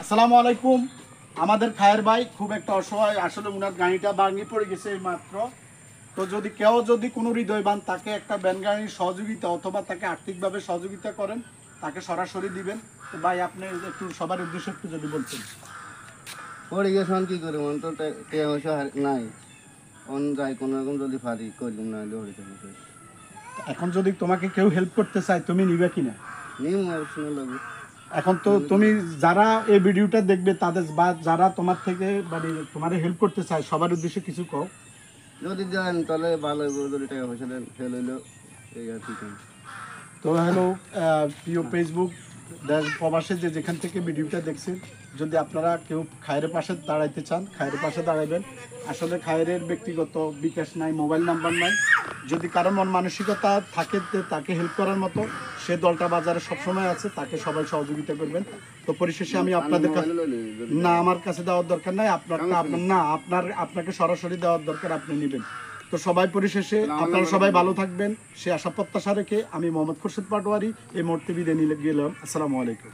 আসসালামু আলাইকুম। আমাদের খায়ের ভাই খুব একটা অসহায়, আসলে ওনার গাড়িটা ভাঙে পড়ে গেছে এই মাত্র। তো যদি কেউ কোনো হৃদয়বান তাকে একটা ভ্যান গাড়ির সহযোগিতা অথবা তাকে আর্থিকভাবে সহযোগিতা করেন, তাকে সরাসরি দিবেন। তো ভাই আপনি একটু সবার উদ্দেশ্যে একটু যদি বলতেন। পড়ে গেছেন কি করে মন তো টেয়া পয়সা নাই অন যাই কোনো রকম যদি পারি করলাম না হলে হরিতে শেষ এখন যদি তোমাকে কেউ হেল্প করতে চায় তুমি নিবে কিনা? নিম শুনে লাগবে। এখন তো তুমি যারা এই ভিডিওটা দেখবে তাদের বা যারা তোমার থেকে মানে তোমার হেল্প করতে চায় সবার উদ্দেশ্যে কিছু কও। যদি যান তাহলে ভালো হইব, যদি টাকা পয়সা দেন ফেল হইলো এই আর কি করি। তো হ্যালো প্রিয় ফেসবুক দেশ প্রবাসে যেখান থেকে ভিডিওটা দেখছেন, যদি আপনারা কেউ খায়ের পাশে দাঁড়াইতে চান খায়ের পাশে দাঁড়াবেন। আসলে খায়ের ব্যক্তিগত বিকাশ নাই, মোবাইল নাম্বার নাই। যদি কারো মন মানসিকতা থাকে তাকে হেল্প করার মতো, সে দলটা বাজারে সবসময় আছে, তাকে সবাই সহযোগিতা করবেন। তো পরিশেষে আমি আপনাদের কাছে না, আমার কাছে দেওয়ার দরকার নাই, আপনাকে সরাসরি দেওয়ার দরকার, আপনি নেবেন। তো সবাই পরিশেষে আপনারা সবাই ভালো থাকবেন সে আশা প্রত্যাশা রেখে আমি মোহাম্মদ খুরশিদ পাটোয়ারি এই মুহূর্তে বিদায় নিয়ে গেলাম। আসসালামু আলাইকুম।